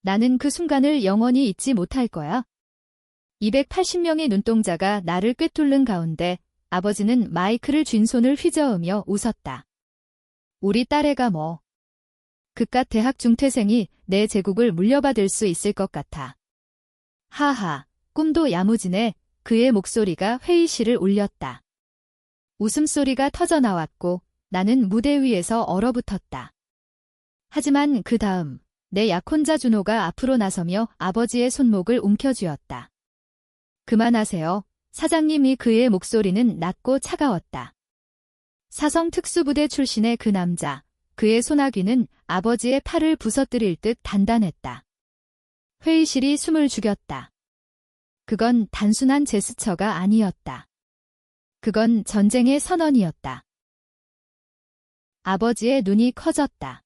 나는 그 순간을 영원히 잊지 못할 거야. 280명의 눈동자가 나를 꿰뚫는 가운데 아버지는 마이크를 쥔 손을 휘저으며 웃었다. 우리 딸애가 뭐. 그깟 대학 중퇴생이 내 제국을 물려받을 수 있을 것 같아. 하하, 꿈도 야무지네. 그의 목소리가 회의실을 울렸다. 웃음소리가 터져나왔고 나는 무대 위에서 얼어붙었다. 하지만 그 다음 내 약혼자 준호가 앞으로 나서며 아버지의 손목을 움켜쥐었다. 그만하세요. 사장님이 그의 목소리는 낮고 차가웠다. 사성 특수부대 출신의 그 남자, 그의 소나귀는 아버지의 팔을 부서뜨릴 듯 단단했다. 회의실이 숨을 죽였다. 그건 단순한 제스처가 아니었다. 그건 전쟁의 선언이었다. 아버지의 눈이 커졌다.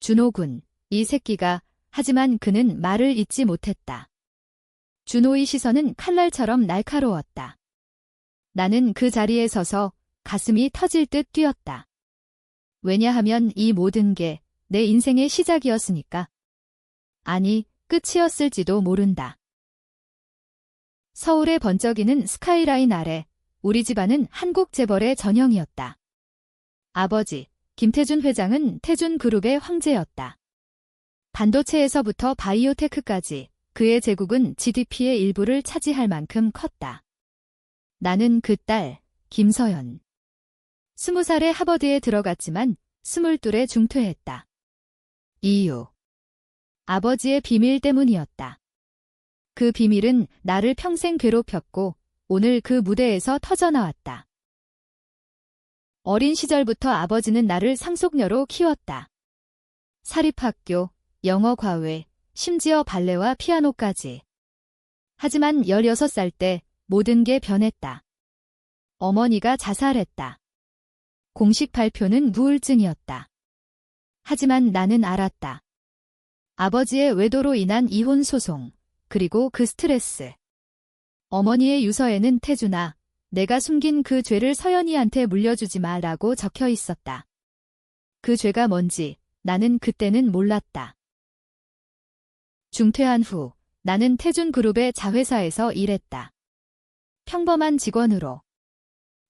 준호군, 이 새끼가, 하지만 그는 말을 잇지 못했다. 준호의 시선은 칼날처럼 날카로웠다. 나는 그 자리에 서서 가슴이 터질 듯 뛰었다. 왜냐하면 이 모든 게 내 인생의 시작이었으니까. 아니, 끝이었을지도 모른다. 서울의 번쩍이는 스카이라인 아래 우리 집안은 한국 재벌의 전형이었다. 아버지, 김태준 회장은 태준그룹의 황제였다. 반도체에서부터 바이오테크까지 그의 제국은 GDP의 일부를 차지할 만큼 컸다. 나는 그 딸, 김서연. 20살에 하버드에 들어갔지만 22에 중퇴했다. 이유. 아버지의 비밀 때문이었다. 그 비밀은 나를 평생 괴롭혔고 오늘 그 무대에서 터져나왔다. 어린 시절부터 아버지는 나를 상속녀로 키웠다. 사립학교, 영어과외, 심지어 발레와 피아노까지. 하지만 16살 때 모든 게 변했다. 어머니가 자살했다. 공식 발표는 우울증이었다. 하지만 나는 알았다. 아버지의 외도로 인한 이혼 소송, 그리고 그 스트레스. 어머니의 유서에는 태준아, 내가 숨긴 그 죄를 서연이한테 물려주지 마라고 적혀 있었다. 그 죄가 뭔지 나는 그때는 몰랐다. 중퇴한 후 나는 태준그룹의 자회사에서 일했다. 평범한 직원으로.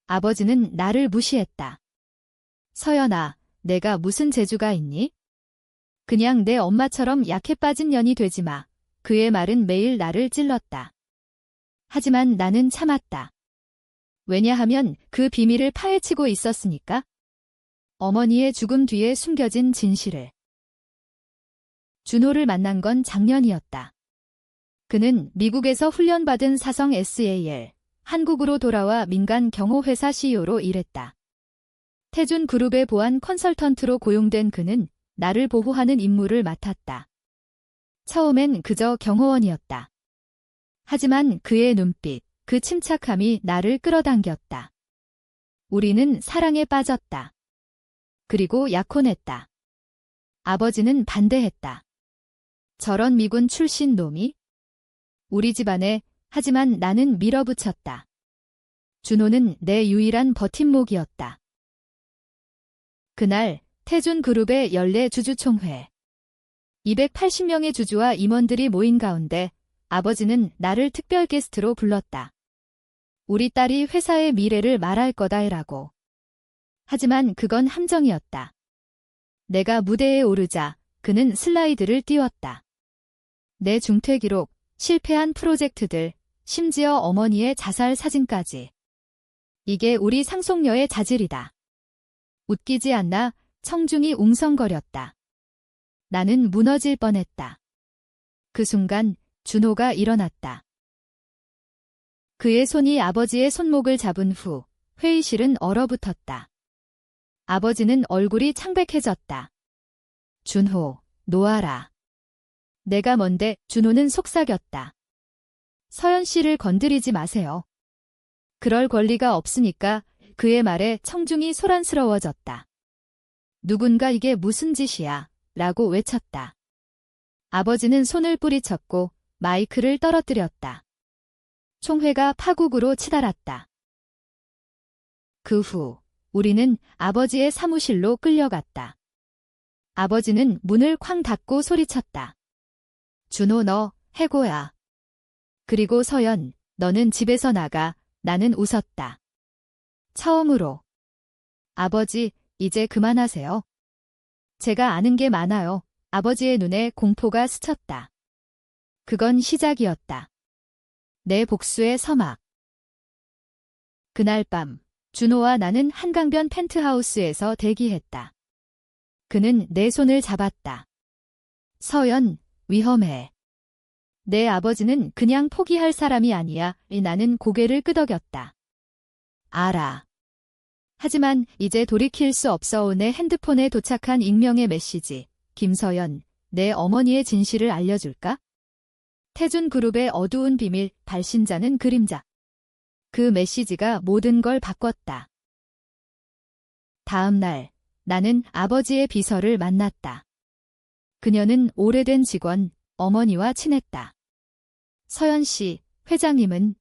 아버지는 나를 무시했다. 서연아, 내가 무슨 재주가 있니? 그냥 내 엄마처럼 약해 빠진 년이 되지 마. 그의 말은 매일 나를 찔렀다. 하지만 나는 참았다. 왜냐하면 그 비밀을 파헤치고 있었으니까. 어머니의 죽음 뒤에 숨겨진 진실을. 준호를 만난 건 작년이었다. 그는 미국에서 훈련받은 사성 SAL, 한국으로 돌아와 민간 경호회사 CEO로 일했다. 태준그룹의 보안 컨설턴트로 고용된 그는 나를 보호하는 임무를 맡았다. 처음엔 그저 경호원이었다. 하지만 그의 눈빛, 그 침착함이 나를 끌어당겼다. 우리는 사랑에 빠졌다. 그리고 약혼했다. 아버지는 반대했다. 저런 미군 출신 놈이? 우리 집안에, 하지만 나는 밀어붙였다. 준호는 내 유일한 버팀목이었다. 그날 태준그룹의 연례 주주총회. 280명의 주주와 임원들이 모인 가운데 아버지는 나를 특별 게스트로 불렀다. 우리 딸이 회사의 미래를 말할 거다라고. 하지만 그건 함정이었다. 내가 무대에 오르자 그는 슬라이드를 띄웠다. 내 중퇴 기록, 실패한 프로젝트들, 심지어 어머니의 자살 사진까지. 이게 우리 상속녀의 자질이다. 웃기지 않나? 청중이 웅성거렸다. 나는 무너질 뻔했다. 그 순간 준호가 일어났다. 그의 손이 아버지의 손목을 잡은 후 회의실은 얼어붙었다. 아버지는 얼굴이 창백해졌다. 준호, 놓아라. 내가 뭔데? 준호는 속삭였다. 서연 씨를 건드리지 마세요. 그럴 권리가 없으니까. 그의 말에 청중이 소란스러워졌다. 누군가 이게 무슨 짓이야? 라고 외쳤다. 아버지는 손을 뿌리쳤고 마이크를 떨어뜨렸다. 총회가 파국으로 치달았다. 그 후 우리는 아버지의 사무실로 끌려갔다. 아버지는 문을 쾅 닫고 소리쳤다. 준호 너 해고야. 그리고 서연, 너는 집에서 나가. 나는 웃었다. 처음으로. 아버지, 이제 그만하세요. 제가 아는 게 많아요. 아버지의 눈에 공포가 스쳤다. 그건 시작이었다. 내 복수의 서막. 그날 밤, 준호와 나는 한강변 펜트하우스에서 대기했다. 그는 내 손을 잡았다. 서연, 위험해. 내 아버지는 그냥 포기할 사람이 아니야. 나는 고개를 끄덕였다. 알아. 하지만 이제 돌이킬 수 없어. 내 핸드폰에 도착한 익명의 메시지. 김서연, 내 어머니의 진실을 알려줄까? 태준그룹의 어두운 비밀, 발신자는 그림자. 그 메시지가 모든 걸 바꿨다. 다음 날, 나는 아버지의 비서를 만났다. 그녀는 오래된 직원, 어머니와 친했다. 서연 씨, 회장님은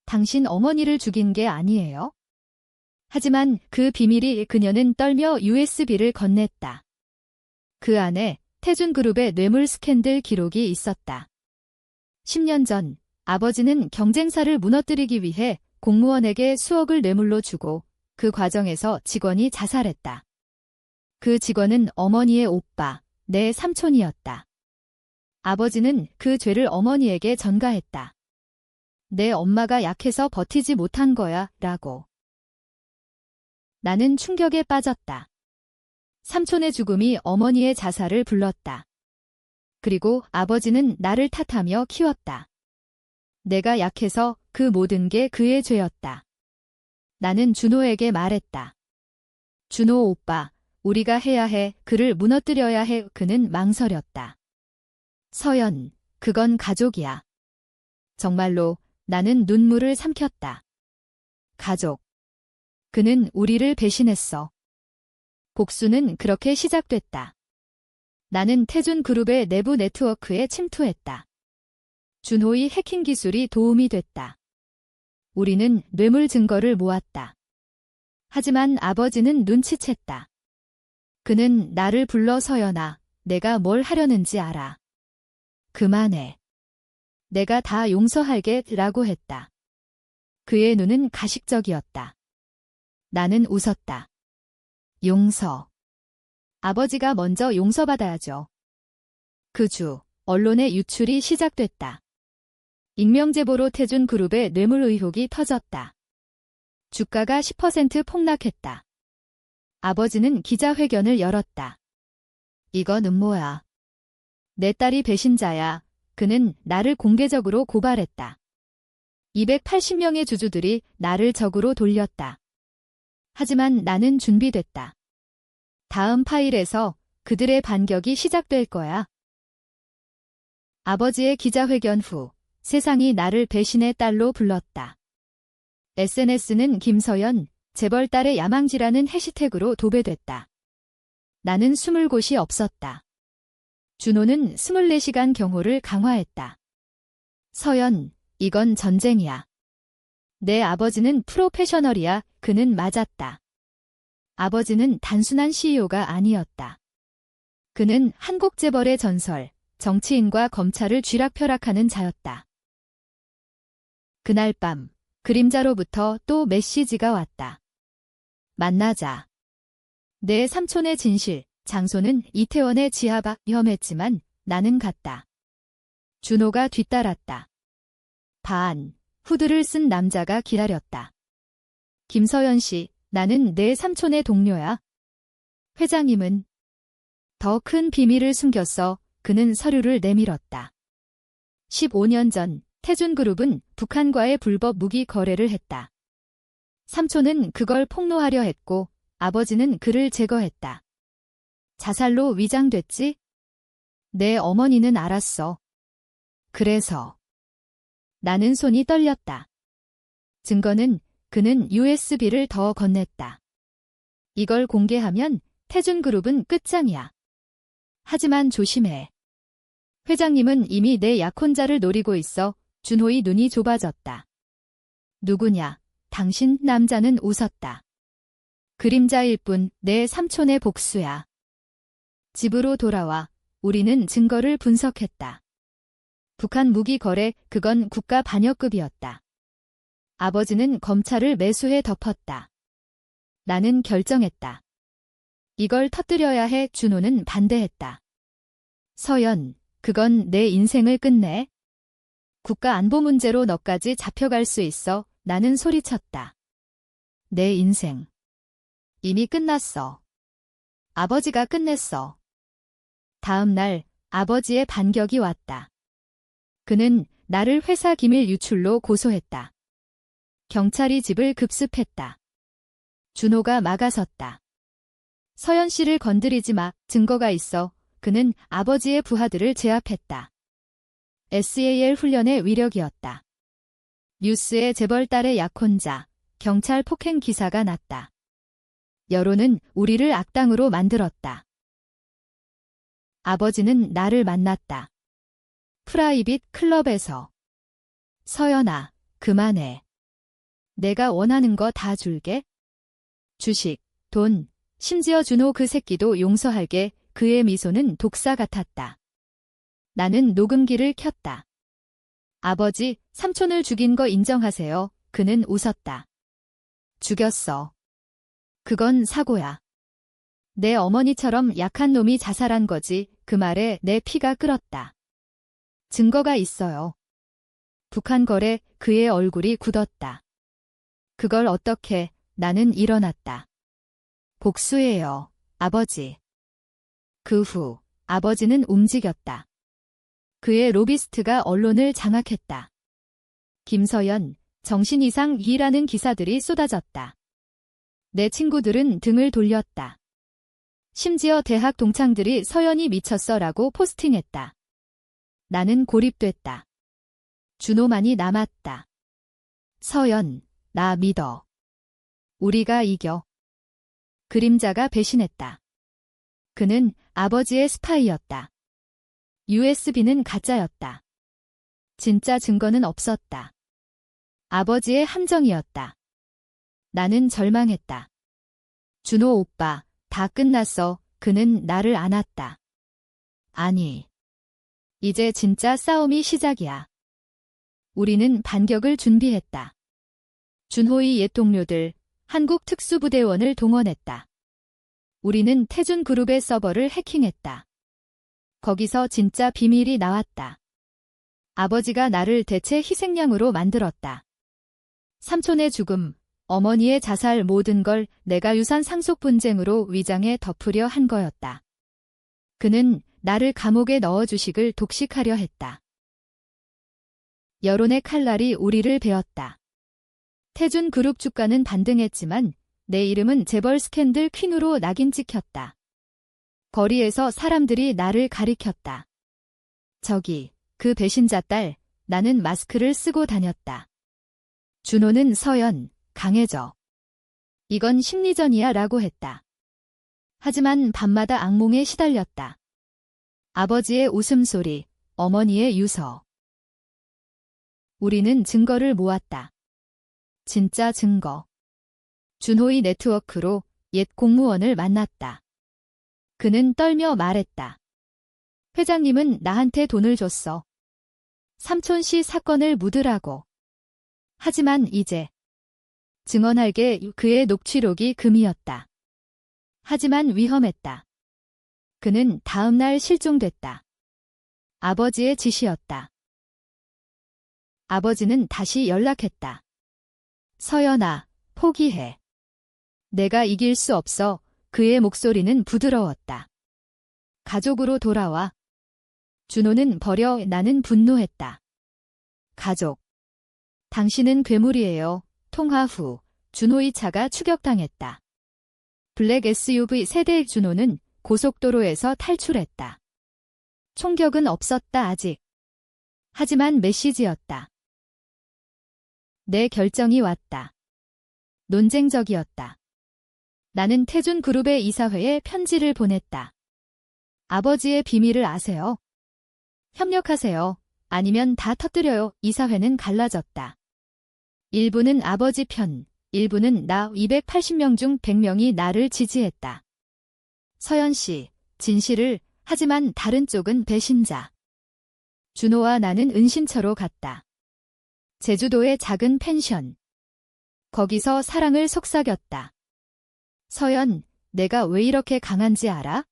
당신 어머니를 죽인 게 아니에요? 하지만 그 비밀이 그녀는 떨며 USB를 건넸다. 그 안에 태준그룹의 뇌물 스캔들 기록이 있었다. 10년 전 아버지는 경쟁사를 무너뜨리기 위해 공무원에게 수억을 뇌물로 주고 그 과정에서 직원이 자살했다. 그 직원은 어머니의 오빠, 내 삼촌이었다. 아버지는 그 죄를 어머니에게 전가했다. 내 엄마가 약해서 버티지 못한 거야, 라고. 나는 충격에 빠졌다. 삼촌의 죽음이 어머니의 자살을 불렀다. 그리고 아버지는 나를 탓하며 키웠다. 내가 약해서 그 모든 게 그의 죄였다. 나는 준호에게 말했다. 준호 오빠, 우리가 해야 해, 그를 무너뜨려야 해. 그는 망설였다. 서연, 그건 가족이야. 정말로 나는 눈물을 삼켰다. 가족. 그는 우리를 배신했어. 복수는 그렇게 시작됐다. 나는 태준그룹의 내부 네트워크에 침투했다. 준호의 해킹 기술이 도움이 됐다. 우리는 뇌물 증거를 모았다. 하지만 아버지는 눈치챘다. 그는 나를 불러 서연아, 내가 뭘 하려는지 알아. 그만해. 내가 다 용서할게 라고 했다. 그의 눈은 가식적이었다. 나는 웃었다. 용서. 아버지가 먼저 용서받아야죠. 그 주, 언론의 유출이 시작됐다. 익명제보로 태준그룹의 뇌물 의혹이 터졌다. 주가가 10% 폭락했다. 아버지는 기자회견을 열었다. 이건 음모야. 내 딸이 배신자야. 그는 나를 공개적으로 고발했다. 280명의 주주들이 나를 적으로 돌렸다. 하지만 나는 준비됐다. 다음 파일에서 그들의 반격이 시작될 거야. 아버지의 기자회견 후 세상이 나를 배신의 딸로 불렀다. SNS는 김서연, 재벌 딸의 야망지라는 해시태그로 도배됐다. 나는 숨을 곳이 없었다. 준호는 24시간 경호를 강화했다. 서연, 이건 전쟁이야. 내 아버지는 프로페셔널이야. 그는 맞았다. 아버지는 단순한 CEO가 아니었다. 그는 한국 재벌의 전설, 정치인과 검찰을 쥐락펴락하는 자였다. 그날 밤, 그림자로부터 또 메시지가 왔다. 만나자. 내 삼촌의 진실, 장소는 이태원의 지하 밖 위험했지만 나는 갔다. 준호가 뒤따랐다. 반, 후드를 쓴 남자가 기다렸다. 김서연 씨, 나는 내 삼촌의 동료야. 회장님은 더 큰 비밀을 숨겼어. 그는 서류를 내밀었다. 15년 전 태준그룹은 북한과의 불법 무기 거래를 했다. 삼촌은 그걸 폭로하려 했고 아버지는 그를 제거했다. 자살로 위장됐지? 내 어머니는 알았어. 그래서 나는 손이 떨렸다. 증거는 그는 USB를 더 건넸다. 이걸 공개하면 태준그룹은 끝장이야. 하지만 조심해. 회장님은 이미 내 약혼자를 노리고 있어. 준호의 눈이 좁아졌다. 누구냐? 당신. 남자는 웃었다. 그림자일 뿐 내 삼촌의 복수야. 집으로 돌아와 우리는 증거를 분석했다. 북한 무기 거래, 그건 국가 반역급이었다. 아버지는 검찰을 매수해 덮었다. 나는 결정했다. 이걸 터뜨려야 해. 준호는 반대했다. 서연, 그건 내 인생을 끝내. 국가 안보 문제로 너까지 잡혀갈 수 있어. 나는 소리쳤다. 내 인생. 이미 끝났어. 아버지가 끝냈어. 다음 날 아버지의 반격이 왔다. 그는 나를 회사 기밀 유출로 고소했다. 경찰이 집을 급습했다. 준호가 막아섰다. 서연 씨를 건드리지 마. 증거가 있어. 그는 아버지의 부하들을 제압했다. SAL 훈련의 위력이었다. 뉴스에 재벌 딸의 약혼자, 경찰 폭행 기사가 났다. 여론은 우리를 악당으로 만들었다. 아버지는 나를 만났다. 프라이빗 클럽에서. 서연아, 그만해. 내가 원하는 거 다 줄게. 주식, 돈, 심지어 준호 그 새끼도 용서할게. 그의 미소는 독사 같았다. 나는 녹음기를 켰다. 아버지, 삼촌을 죽인 거 인정하세요. 그는 웃었다. 죽였어. 그건 사고야. 내 어머니처럼 약한 놈이 자살한 거지. 그 말에 내 피가 끓었다. 증거가 있어요. 북한 거래. 그의 얼굴이 굳었다. 그걸 어떻게? 나는 일어났다. 복수해요, 아버지. 그 후 아버지는 움직였다. 그의 로비스트가 언론을 장악했다. 김서연, 정신 이상 이라는 기사들이 쏟아졌다. 내 친구들은 등을 돌렸다. 심지어 대학 동창들이 서연이 미쳤어라고 포스팅했다. 나는 고립됐다. 준호만이 남았다. 서연, 나 믿어. 우리가 이겨. 그림자가 배신했다. 그는 아버지의 스파이였다. USB는 가짜였다. 진짜 증거는 없었다. 아버지의 함정이었다. 나는 절망했다. 준호 오빠, 다 끝났어. 그는 나를 안았다. 아니. 이제 진짜 싸움이 시작이야. 우리는 반격을 준비했다. 준호의 옛 동료들, 한국 특수부대원을 동원했다. 우리는 태준그룹의 서버를 해킹했다. 거기서 진짜 비밀이 나왔다. 아버지가 나를 대체 희생양으로 만들었다. 삼촌의 죽음, 어머니의 자살 모든 걸 내가 유산 상속 분쟁으로 위장해 덮으려 한 거였다. 그는 나를 감옥에 넣어 주식을 독식하려 했다. 여론의 칼날이 우리를 베었다. 태준그룹 주가는 반등했지만 내 이름은 재벌 스캔들 퀸으로 낙인 찍혔다. 거리에서 사람들이 나를 가리켰다. 저기, 그 배신자 딸, 나는 마스크를 쓰고 다녔다. 준호는 서연, 강해져. 이건 심리전이야 라고 했다. 하지만 밤마다 악몽에 시달렸다. 아버지의 웃음소리, 어머니의 유서. 우리는 증거를 모았다. 진짜 증거. 준호의 네트워크로 옛 공무원을 만났다. 그는 떨며 말했다. 회장님은 나한테 돈을 줬어. 삼촌 씨 사건을 묻으라고. 하지만 이제 증언할 게 그의 녹취록이 금이었다. 하지만 위험했다. 그는 다음 날 실종됐다. 아버지의 지시였다. 아버지는 다시 연락했다. 서연아, 포기해. 내가 이길 수 없어. 그의 목소리는 부드러웠다. 가족으로 돌아와. 준호는 버려. 나는 분노했다. 가족. 당신은 괴물이에요. 통화 후 준호의 차가 추격당했다. 블랙 SUV 세대 준호는 고속도로에서 탈출했다. 총격은 없었다 아직. 하지만 메시지였다. 내 결정이 왔다. 논쟁적이었다. 나는 태준그룹의 이사회에 편지를 보냈다. 아버지의 비밀을 아세요? 협력하세요. 아니면 다 터뜨려요. 이사회는 갈라졌다. 일부는 아버지 편, 일부는 나 280명 중 100명이 나를 지지했다. 서연 씨, 진실을, 하지만 다른 쪽은 배신자. 준호와 나는 은신처로 갔다. 제주도의 작은 펜션. 거기서 사랑을 속삭였다. 서연, 내가 왜 이렇게 강한지 알아?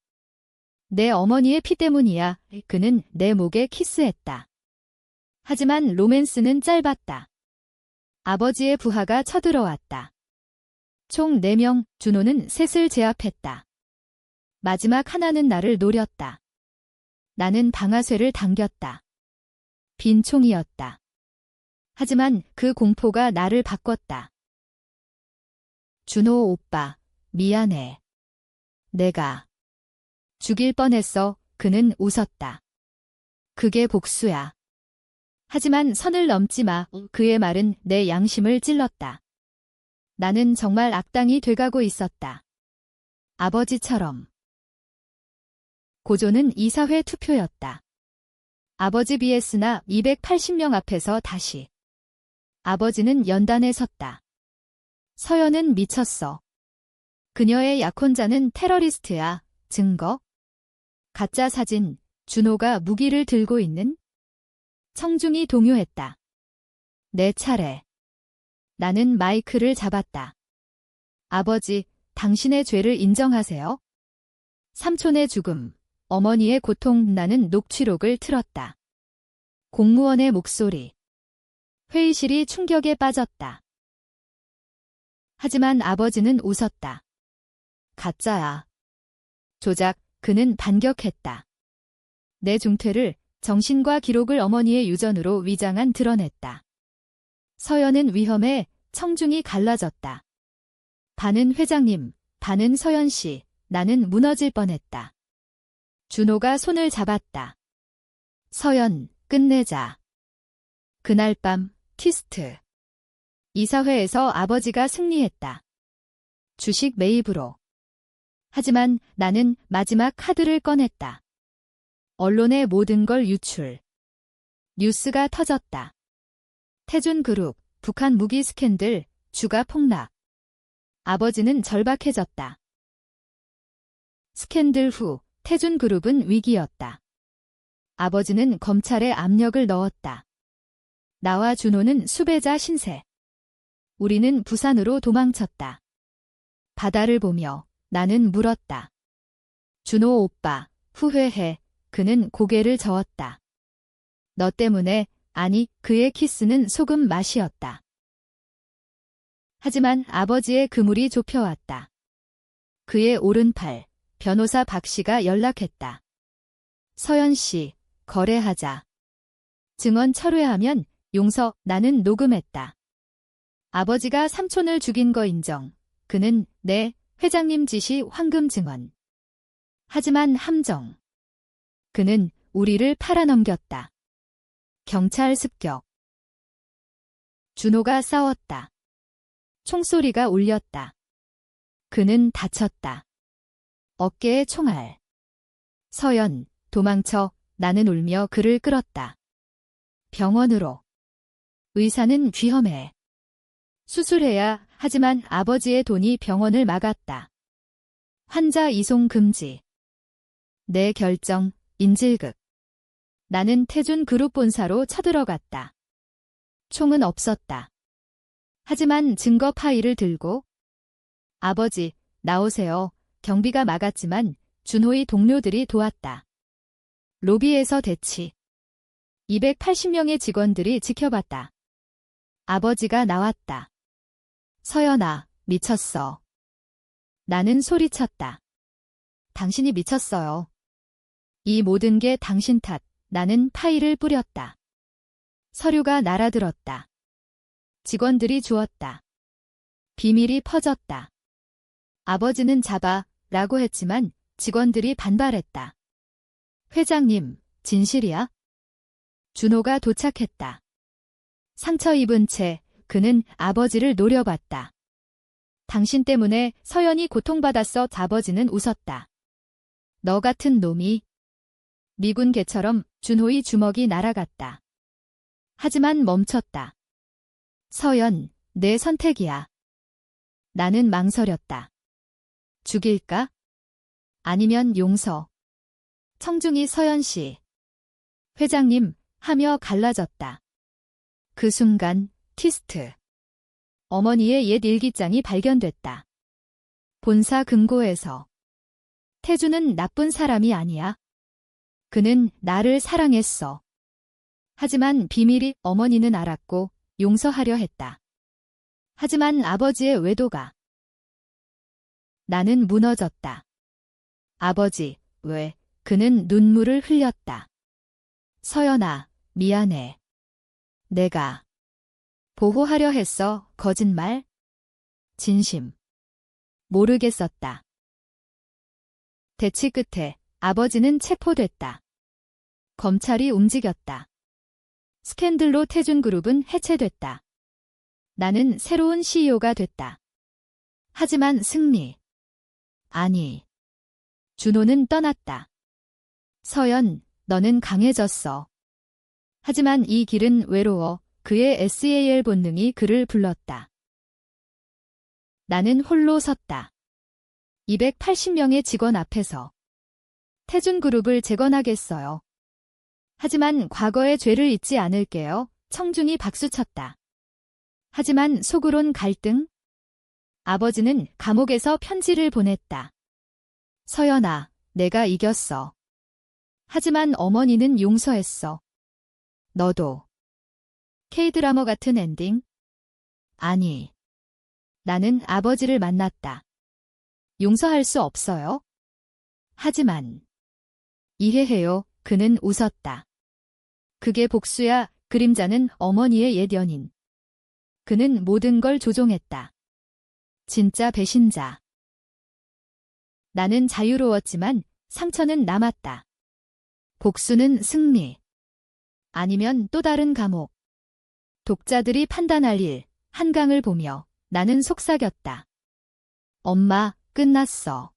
내 어머니의 피 때문이야. 그는 내 목에 키스했다. 하지만 로맨스는 짧았다. 아버지의 부하가 쳐들어왔다. 총 4명, 준호는 셋을 제압했다. 마지막 하나는 나를 노렸다. 나는 방아쇠를 당겼다. 빈 총이었다. 하지만 그 공포가 나를 바꿨다. 준호 오빠, 미안해. 내가 죽일 뻔했어. 그는 웃었다. 그게 복수야. 하지만 선을 넘지 마. 그의 말은 내 양심을 찔렀다. 나는 정말 악당이 돼가고 있었다. 아버지처럼. 고조는 이사회 투표였다. 아버지 vs나 280명 앞에서 다시. 아버지는 연단에 섰다. 서연은 미쳤어. 그녀의 약혼자는 테러리스트야. 증거? 가짜 사진, 준호가 무기를 들고 있는? 청중이 동요했다. 내 차례. 나는 마이크를 잡았다. 아버지, 당신의 죄를 인정하세요. 삼촌의 죽음, 어머니의 고통. 나는 녹취록을 틀었다. 공무원의 목소리. 회의실이 충격에 빠졌다. 하지만 아버지는 웃었다. 가짜야. 조작, 그는 반격했다. 내 중퇴를, 정신과 기록을 어머니의 유전으로 위장한 드러냈다. 서연은 위험해. 청중이 갈라졌다. 반은 회장님, 반은 서연 씨. 나는 무너질 뻔했다. 준호가 손을 잡았다. 서연, 끝내자. 그날 밤, 티스트. 이사회에서 아버지가 승리했다. 주식 매입으로. 하지만 나는 마지막 카드를 꺼냈다. 언론의 모든 걸 유출. 뉴스가 터졌다. 태준그룹, 북한 무기 스캔들, 주가 폭락. 아버지는 절박해졌다. 스캔들 후 태준그룹은 위기였다. 아버지는 검찰에 압력을 넣었다. 나와 준호는 수배자 신세. 우리는 부산으로 도망쳤다. 바다를 보며 나는 물었다. 준호 오빠, 후회해. 그는 고개를 저었다. 너 때문에, 아니, 그의 키스는 소금 맛이었다. 하지만 아버지의 그물이 좁혀왔다. 그의 오른팔, 변호사 박 씨가 연락했다. 서연 씨, 거래하자. 증언 철회하면 용서. 나는 녹음했다. 아버지가 삼촌을 죽인 거 인정. 그는 네, 회장님 지시 황금 증언. 하지만 함정. 그는 우리를 팔아넘겼다. 경찰 습격. 준호가 싸웠다. 총소리가 울렸다. 그는 다쳤다. 어깨에 총알. 서연, 도망쳐. 나는 울며 그를 끌었다. 병원으로. 의사는 위험해. 수술해야. 하지만 아버지의 돈이 병원을 막았다. 환자 이송 금지. 내 결정, 인질극. 나는 태준 그룹 본사로 쳐들어갔다. 총은 없었다. 하지만 증거 파일을 들고 아버지, 나오세요. 경비가 막았지만 준호의 동료들이 도왔다. 로비에서 대치. 280명의 직원들이 지켜봤다. 아버지가 나왔다. 서연아, 미쳤어. 나는 소리쳤다. 당신이 미쳤어요. 이 모든 게 당신 탓. 나는 파일을 뿌렸다. 서류가 날아들었다. 직원들이 주었다. 비밀이 퍼졌다. 아버지는 잡아 라고 했지만 직원들이 반발했다. 회장님, 진실이야? 준호가 도착했다. 상처 입은 채 그는 아버지를 노려봤다. 당신 때문에 서연이 고통받았어. 아버지는 웃었다. 너 같은 놈이. 미군 개처럼 준호의 주먹이 날아갔다. 하지만 멈췄다. 서연, 내 선택이야. 나는 망설였다. 죽일까? 아니면 용서. 청중이 서연 씨. 회장님, 하며 갈라졌다. 그 순간 티스트. 어머니의 옛 일기장이 발견됐다. 본사 금고에서. 태주는 나쁜 사람이 아니야. 그는 나를 사랑했어. 하지만 비밀이 어머니는 알았고 용서하려 했다. 하지만 아버지의 외도가. 나는 무너졌다. 아버지, 왜? 그는 눈물을 흘렸다. 서연아, 미안해. 내가 보호하려 했어. 거짓말? 진심. 모르겠었다. 대치 끝에 아버지는 체포됐다. 검찰이 움직였다. 스캔들로 태준그룹은 해체됐다. 나는 새로운 CEO가 됐다. 하지만 승리. 아니. 준호는 떠났다. 서연, 너는 강해졌어. 하지만 이 길은 외로워. 그의 SAL 본능이 그를 불렀다. 나는 홀로 섰다. 280명의 직원 앞에서. 태준그룹을 재건하겠어요. 하지만 과거의 죄를 잊지 않을게요. 청중이 박수쳤다. 하지만 속으론 갈등? 아버지는 감옥에서 편지를 보냈다. 서연아, 내가 이겼어. 하지만 어머니는 용서했어. 너도. K-드라마 같은 엔딩? 아니. 나는 아버지를 만났다. 용서할 수 없어요. 하지만. 이해해요. 그는 웃었다. 그게 복수야. 그림자는 어머니의 옛 연인. 그는 모든 걸 조종했다. 진짜 배신자. 나는 자유로웠지만 상처는 남았다. 복수는 승리. 아니면 또 다른 감옥. 독자들이 판단할 일, 한강을 보며 나는 속삭였다. 엄마, 끝났어.